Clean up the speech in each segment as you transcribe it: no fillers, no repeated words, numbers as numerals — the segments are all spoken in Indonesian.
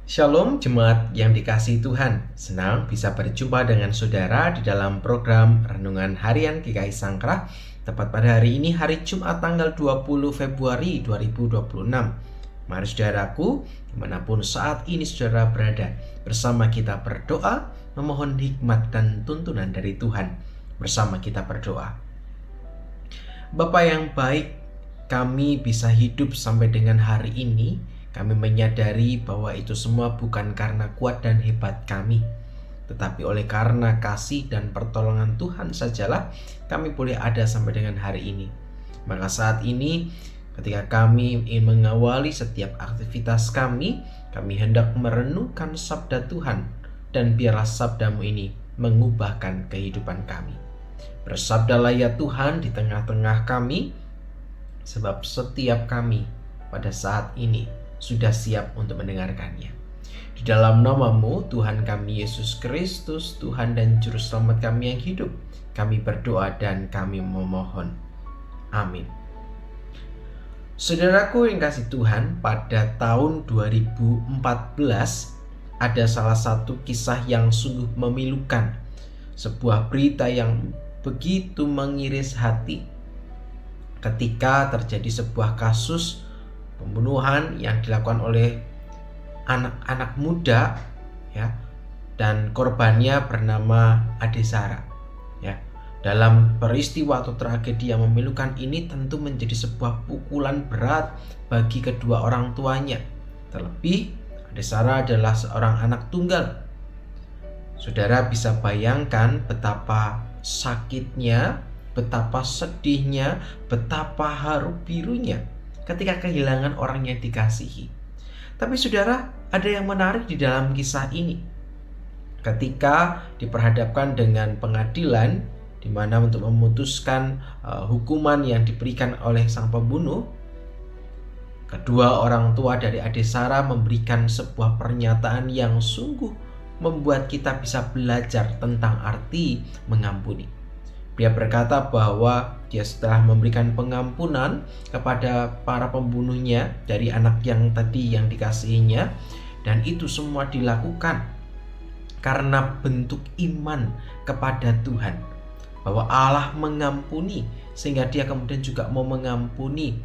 Shalom jemaat yang dikasihi Tuhan. Senang bisa berjumpa dengan saudara di dalam program Renungan Harian GKI Sangkrah. Tepat pada hari ini, hari Jumat tanggal 20 Februari 2026. Mari saudaraku, dimanapun saat ini saudara berada, bersama kita berdoa, memohon hikmat dan tuntunan dari Tuhan. Bersama kita berdoa. Bapa yang baik, kami bisa hidup sampai dengan hari ini. Kami menyadari bahwa itu semua bukan karena kuat dan hebat kami, tetapi oleh karena kasih dan pertolongan Tuhan sajalah kami boleh ada sampai dengan hari ini. Maka saat ini ketika kami ingin mengawali setiap aktivitas kami hendak merenungkan sabda Tuhan, dan biarlah sabdamu ini mengubahkan kehidupan kami. Bersabdalah ya Tuhan di tengah-tengah kami, sebab setiap kami pada saat ini sudah siap untuk mendengarkannya. Di dalam nama-Mu Tuhan kami Yesus Kristus, Tuhan dan Juru Selamat kami yang hidup, kami berdoa dan kami memohon. Amin. Saudaraku yang kasih Tuhan, pada tahun 2014 ada salah satu kisah yang sungguh memilukan. Sebuah berita yang begitu mengiris hati ketika terjadi sebuah kasus pembunuhan yang dilakukan oleh anak-anak muda, ya, dan korbannya bernama Adesara. Ya, dalam peristiwa atau tragedi yang memilukan ini tentu menjadi sebuah pukulan berat bagi kedua orang tuanya. Terlebih Adesara adalah seorang anak tunggal. Saudara bisa bayangkan betapa sakitnya, betapa sedihnya, betapa haru birunya ketika kehilangan orang yang dikasihi. Tapi saudara, ada yang menarik di dalam kisah ini. Ketika diperhadapkan dengan pengadilan, di mana untuk memutuskan hukuman yang diberikan oleh sang pembunuh, kedua orang tua dari Adesara memberikan sebuah pernyataan yang sungguh membuat kita bisa belajar tentang arti mengampuni. Dia berkata bahwa dia setelah memberikan pengampunan kepada para pembunuhnya dari anak yang tadi yang dikasihinya, dan itu semua dilakukan karena bentuk iman kepada Tuhan, bahwa Allah mengampuni, sehingga dia kemudian juga mau mengampuni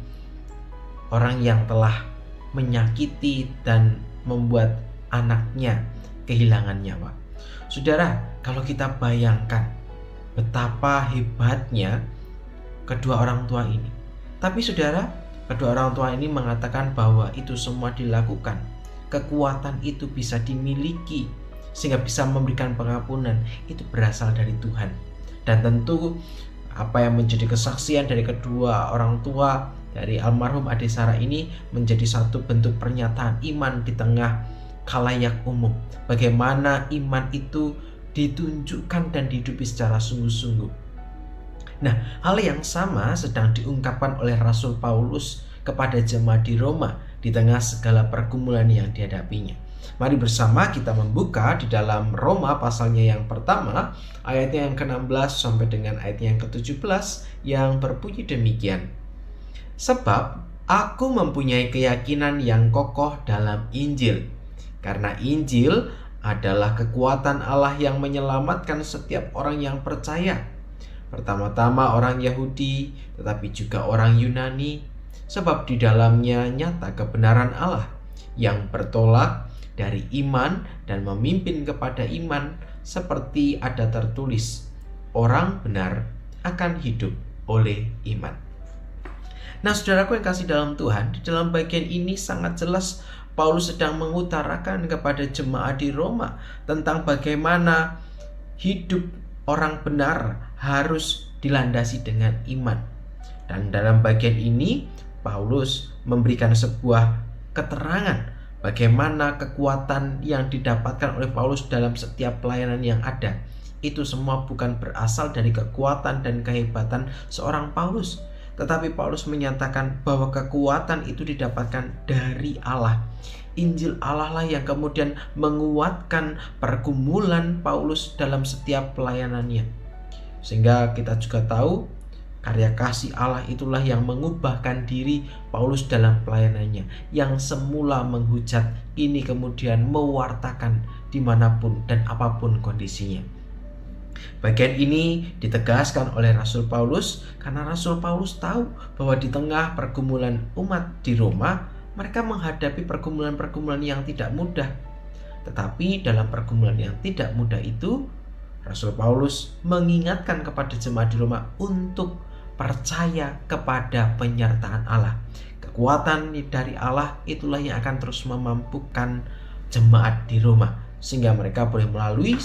orang yang telah menyakiti dan membuat anaknya kehilangan nyawa. Saudara, kalau kita bayangkan betapa hebatnya kedua orang tua ini. Tapi saudara, kedua orang tua ini mengatakan bahwa itu semua dilakukan, kekuatan itu bisa dimiliki sehingga bisa memberikan pengampunan, itu berasal dari Tuhan. Dan tentu apa yang menjadi kesaksian dari kedua orang tua dari almarhum Adesara ini menjadi satu bentuk pernyataan iman di tengah khalayak umum. Bagaimana iman itu ditunjukkan dan dihidupi secara sungguh-sungguh. Nah, hal yang sama sedang diungkapkan oleh Rasul Paulus kepada jemaat di Roma di tengah segala pergumulan yang dihadapinya. Mari bersama kita membuka di dalam Roma pasalnya yang pertama, ayatnya yang ke-16 sampai dengan ayatnya yang ke-17 yang berbunyi demikian. Sebab aku mempunyai keyakinan yang kokoh dalam Injil, karena Injil adalah kekuatan Allah yang menyelamatkan setiap orang yang percaya. Pertama-tama orang Yahudi, tetapi juga orang Yunani, sebab di dalamnya nyata kebenaran Allah yang bertolak dari iman dan memimpin kepada iman, seperti ada tertulis, orang benar akan hidup oleh iman. Nah, saudaraku yang kasih dalam Tuhan, di dalam bagian ini sangat jelas Paulus sedang mengutarakan kepada jemaat di Roma tentang bagaimana hidup orang benar harus dilandasi dengan iman. Dan dalam bagian ini Paulus memberikan sebuah keterangan bagaimana kekuatan yang didapatkan oleh Paulus dalam setiap pelayanan yang ada. Itu semua bukan berasal dari kekuatan dan kehebatan seorang Paulus, tetapi Paulus menyatakan bahwa kekuatan itu didapatkan dari Allah. Injil Allah lah yang kemudian menguatkan pergumulan Paulus dalam setiap pelayanannya. Sehingga kita juga tahu Karya kasih Allah itulah yang mengubahkan diri Paulus dalam pelayanannya. Yang semula menghujat, ini kemudian mewartakan dimanapun dan apapun kondisinya. Bagian ini ditegaskan oleh Rasul Paulus karena Rasul Paulus tahu bahwa di tengah pergumulan umat di Roma, mereka menghadapi pergumulan-pergumulan yang tidak mudah. Tetapi dalam pergumulan yang tidak mudah itu, Rasul Paulus mengingatkan kepada jemaat di Roma untuk percaya kepada penyertaan Allah. Kekuatan dari Allah itulah yang akan terus memampukan jemaat di Roma, sehingga mereka boleh melalui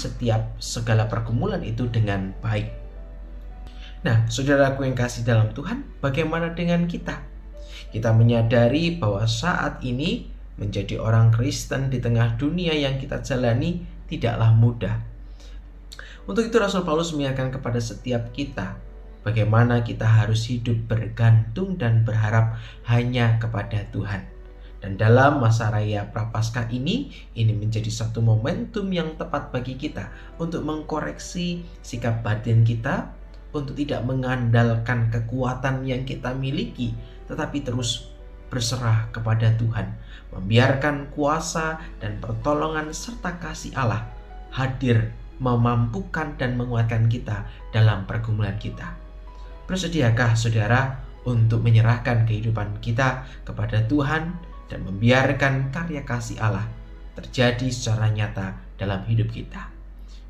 segala pergumulan itu dengan baik. Nah, saudaraku yang kasih dalam Tuhan, bagaimana dengan kita? Kita menyadari bahwa saat ini menjadi orang Kristen di tengah dunia yang kita jalani tidaklah mudah. Untuk itu Rasul Paulus mengingatkan kepada setiap kita bagaimana kita harus hidup bergantung dan berharap hanya kepada Tuhan. Dan dalam masa raya Prapaskah ini menjadi satu momentum yang tepat bagi kita untuk mengkoreksi sikap batin kita, untuk tidak mengandalkan kekuatan yang kita miliki, tetapi terus berserah kepada Tuhan, membiarkan kuasa dan pertolongan serta kasih Allah hadir memampukan dan menguatkan kita dalam pergumulan kita. Bersediakah saudara untuk menyerahkan kehidupan kita kepada Tuhan dan membiarkan karya kasih Allah terjadi secara nyata dalam hidup kita?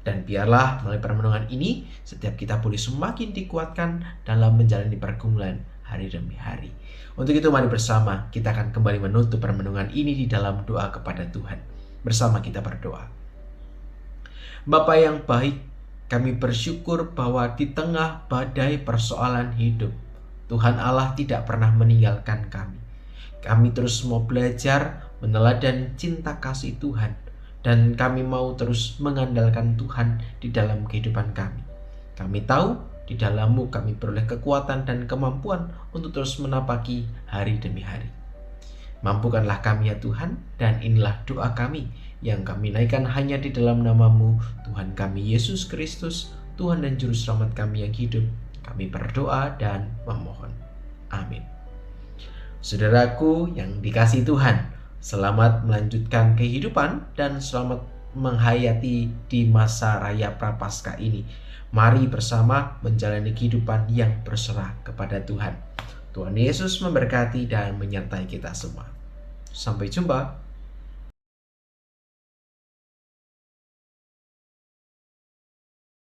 Dan biarlah melalui permenungan ini setiap kita boleh semakin dikuatkan dalam menjalani pergumulan hari demi hari. Untuk itu mari bersama kita akan kembali menutup permenungan ini di dalam doa kepada Tuhan. Bersama kita berdoa. Bapa yang baik, kami bersyukur bahwa di tengah badai persoalan hidup, Tuhan Allah tidak pernah meninggalkan kami. Kami terus mau belajar meneladani cinta kasih Tuhan, dan kami mau terus mengandalkan Tuhan di dalam kehidupan kami. Kami tahu di dalam-Mu kami beroleh kekuatan dan kemampuan untuk terus menapaki hari demi hari. Mampukanlah kami ya Tuhan, dan inilah doa kami yang kami naikkan hanya di dalam nama-Mu, Tuhan kami Yesus Kristus, Tuhan dan Juru Selamat kami yang hidup. Kami berdoa dan memohon. Amin. Saudaraku yang dikasihi Tuhan, selamat melanjutkan kehidupan dan selamat menghayati di masa raya Prapaskah ini. Mari bersama menjalani kehidupan yang berserah kepada Tuhan. Tuhan Yesus memberkati dan menyertai kita semua. Sampai jumpa.